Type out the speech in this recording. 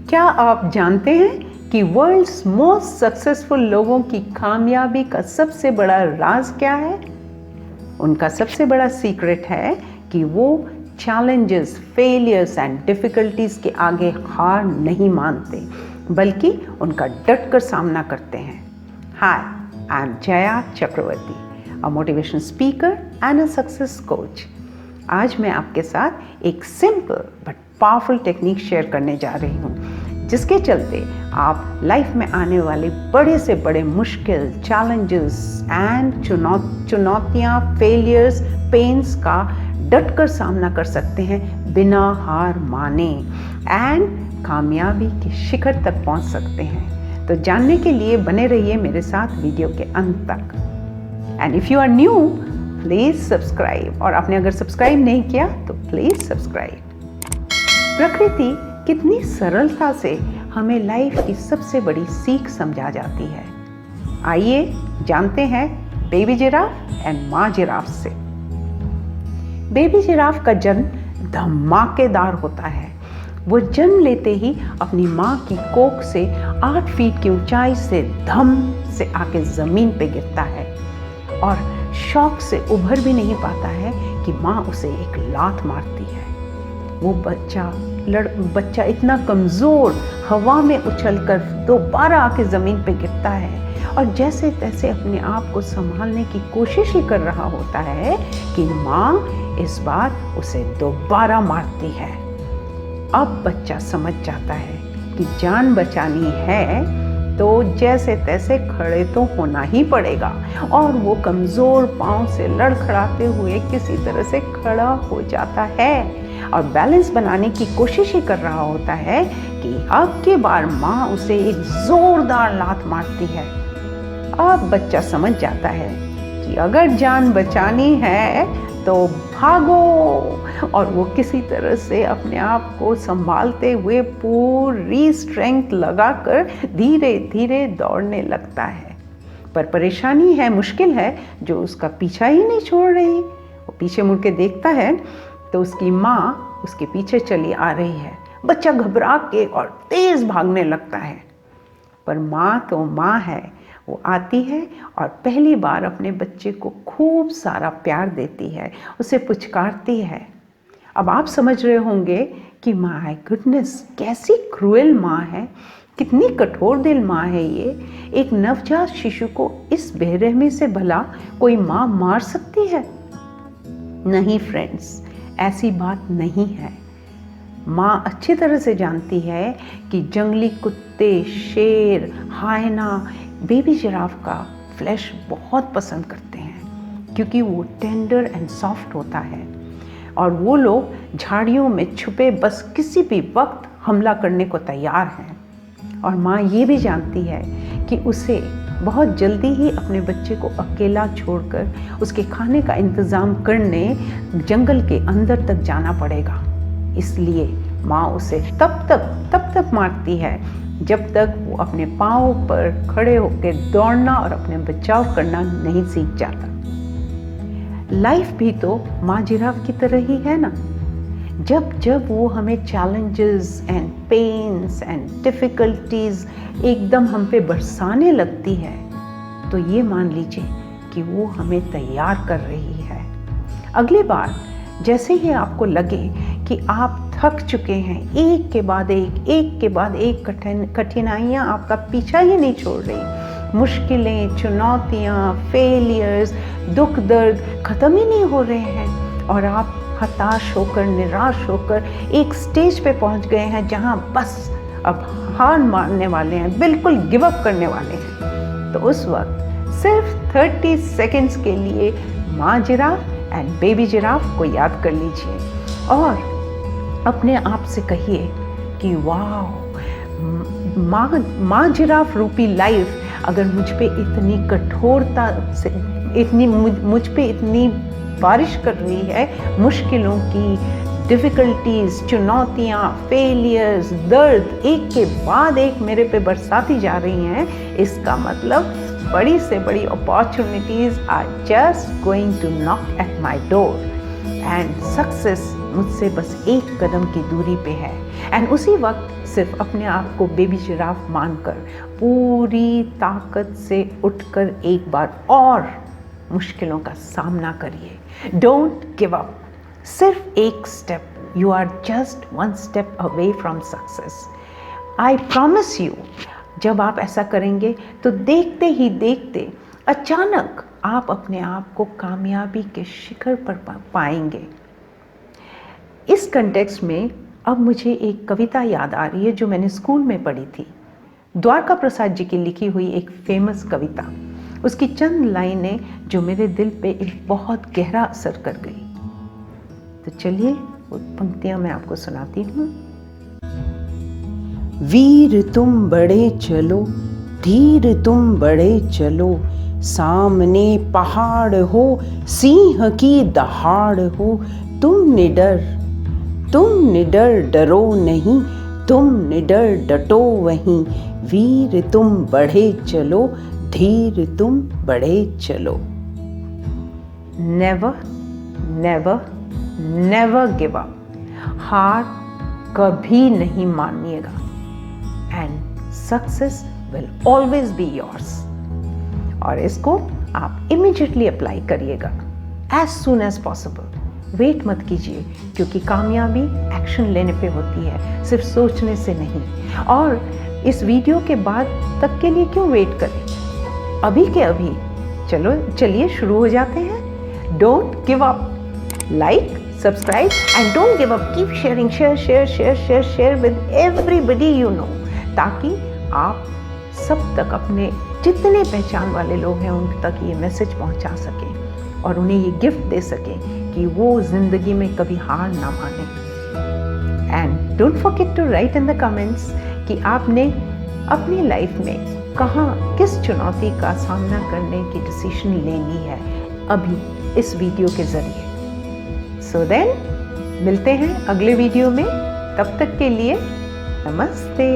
क्या आप जानते हैं कि वर्ल्ड्स मोस्ट सक्सेसफुल लोगों की कामयाबी का सबसे बड़ा राज क्या है? उनका सबसे बड़ा सीक्रेट है कि वो चैलेंजेस, फेलियर्स एंड डिफिकल्टीज के आगे हार नहीं मानते, बल्कि उनका डट कर सामना करते हैं। Hi, I am Jaya Chakraborty, a motivational speaker and a success coach. आज मैं आपके साथ एक simple but powerful technique share करने जा रही हूँ, जिसके चलते आप लाइफ में आने वाले बड़े से बड़े मुश्किल, चैलेंजेस एंड चुनौतियाँ, फेलियर्स, पेन्स का डट कर सामना कर सकते हैं बिना हार माने एंड कामयाबी के शिखर तक पहुँच सकते हैं। तो जानने के लिए बने रहिए मेरे साथ वीडियो के अंत तक। And if you are new, please subscribe, और आपने अगर सब्सक्राइब नहीं किया तो प्लीज़ सब्सक्राइब। प्रकृति कितनी सरलता से हमें लाइफ की सबसे बड़ी सीख समझा जाती है। आइए जानते हैं बेबी जिराफ एंड माँ जिराफ से। बेबी जिराफ का जन्म धमाकेदार होता है। वो जन्म लेते ही अपनी माँ की कोख से 8 फीट की ऊंचाई से धम से आके ज़मीन पे गिरता है और शौक से उभर भी नहीं पाता है कि माँ उसे एक लात मारती है। वो बच्चा इतना कमज़ोर हवा में उछलकर दोबारा आके ज़मीन पे गिरता है और जैसे तैसे अपने आप को संभालने की कोशिश ही कर रहा होता है कि माँ इस बार उसे दोबारा मारती है। अब बच्चा समझ जाता है कि जान बचानी है तो जैसे तैसे खड़े तो होना ही पड़ेगा, और वो कमज़ोर पाँव से लड़खड़ाते हुए किसी तरह से खड़ा हो जाता है और बैलेंस बनाने की कोशिश ही कर रहा होता है कि अब की बार माँ उसे एक ज़ोरदार लात मारती है। अब बच्चा समझ जाता है कि अगर जान बचानी है तो भागो, और वो किसी तरह से अपने आप को संभालते हुए पूरी स्ट्रेंथ लगाकर धीरे धीरे दौड़ने लगता है। पर परेशानी है, मुश्किल है जो उसका पीछा ही नहीं छोड़ रही। वो पीछे मुड़ के देखता है तो उसकी माँ उसके पीछे चली आ रही है। बच्चा घबरा के और तेज़ भागने लगता है, पर माँ तो माँ है। वो आती है और पहली बार अपने बच्चे को खूब सारा प्यार देती है, उसे पुचकारती है। अब आप समझ रहे होंगे कि माय गुडनेस, कैसी क्रूएल माँ है, कितनी कठोर दिल माँ है ये। एक नवजात शिशु को इस बेरहमी से भला कोई माँ मार सकती है? नहीं फ्रेंड्स, ऐसी बात नहीं है। माँ अच्छी तरह से जानती है कि जंगली कुत्ते, शेर, हायना बेबी जिराफ का फ्लैश बहुत पसंद करते हैं, क्योंकि वो टेंडर एंड सॉफ्ट होता है और वो लोग झाड़ियों में छुपे बस किसी भी वक्त हमला करने को तैयार हैं। और माँ ये भी जानती है कि उसे बहुत जल्दी ही अपने बच्चे को अकेला छोड़कर उसके खाने का इंतज़ाम करने जंगल के अंदर तक जाना पड़ेगा। इसलिए माँ उसे तब तक मारती है जब तक वो अपने पाँव पर खड़े होकर दौड़ना और अपने बचाव करना नहीं सीख जाता। लाइफ भी तो माँ जिराफ की तरह ही है ना। जब वो हमें challenges and pains and difficulties एकदम हम पे बरसाने लगती है, तो ये मान लीजिए कि वो हमें तैयार कर रही है। अगली बार जैसे ही आपको लगे कि आप थक चुके हैं, एक के बाद एक कठिनाइयाँ आपका पीछा ही नहीं छोड़ रही, मुश्किलें, चुनौतियाँ, फेलियर्स, दुख दर्द ख़त्म ही नहीं हो रहे हैं और आप हताश होकर, निराश होकर एक स्टेज पे पहुंच गए हैं जहां बस अब हार मानने वाले हैं, बिल्कुल गिव अप करने वाले हैं, तो उस वक्त सिर्फ 30 सेकेंड्स के लिए माँ जिराफ एंड बेबी जिराफ को याद कर लीजिए और अपने आप से कहिए कि वाह, माँ जिराफ रूपी लाइफ अगर मुझ पे इतनी कठोरता से, मुझ पे इतनी बारिश कर रही है, मुश्किलों की, डिफ़िकल्टीज़, चुनौतियाँ, फेलियर्स, दर्द एक के बाद एक मेरे पे बरसाती जा रही हैं, इसका मतलब बड़ी से बड़ी opportunities are just going to knock at my door and success मुझसे बस एक कदम की दूरी पे है। एंड उसी वक्त सिर्फ अपने आप को बेबी जिराफ मानकर पूरी ताकत से उठकर एक बार और मुश्किलों का सामना करिए। Don't give up. सिर्फ एक step, you are just one step away from success. I promise you, जब आप ऐसा करेंगे तो देखते ही देखते अचानक आप अपने आप को कामयाबी के शिखर पर पाएंगे। इस कंटेक्स्ट में अब मुझे एक कविता याद आ रही है जो मैंने स्कूल में पढ़ी थी। द्वारका प्रसाद जी की लिखी हुई एक फेमस कविता, उसकी चंद लाइनें जो मेरे दिल पे एक बहुत गहरा असर कर गई। तो चलिए वो पंक्तियां मैं आपको सुनाती हूँ। वीर तुम बढ़े चलो, धीर तुम बढ़े चलो, सामने पहाड़ हो, सिंह की दहाड़ हो, तुम निडर डरो नहीं, तुम निडर डटो वहीं, वीर तुम बढ़े चलो, धीर तुम बढ़े चलो। Never never never give up. हार कभी नहीं मानिएगा and success will always be yours. और इसको आप इमीडिएटली अप्लाई करिएगा as soon as possible. Wait मत कीजिए, क्योंकि कामयाबी एक्शन लेने पे होती है, सिर्फ सोचने से नहीं। और इस वीडियो के बाद तक के लिए क्यों वेट करें, अभी के अभी चलिए शुरू हो जाते हैं। Don't give up. Like, subscribe and don't give up. Keep sharing, share with everybody you know, ताकि आप सब तक, अपने जितने पहचान वाले लोग हैं उन तक ये मैसेज पहुंचा सकें और उन्हें ये गिफ्ट दे सकें कि वो जिंदगी में कभी हार ना माने। And don't forget to write in the comments कि आपने अपनी लाइफ में कहाँ किस चुनौती का सामना करने की डिसीजन ले ली है अभी इस वीडियो के जरिए। सो देन मिलते हैं अगले वीडियो में, तब तक के लिए नमस्ते।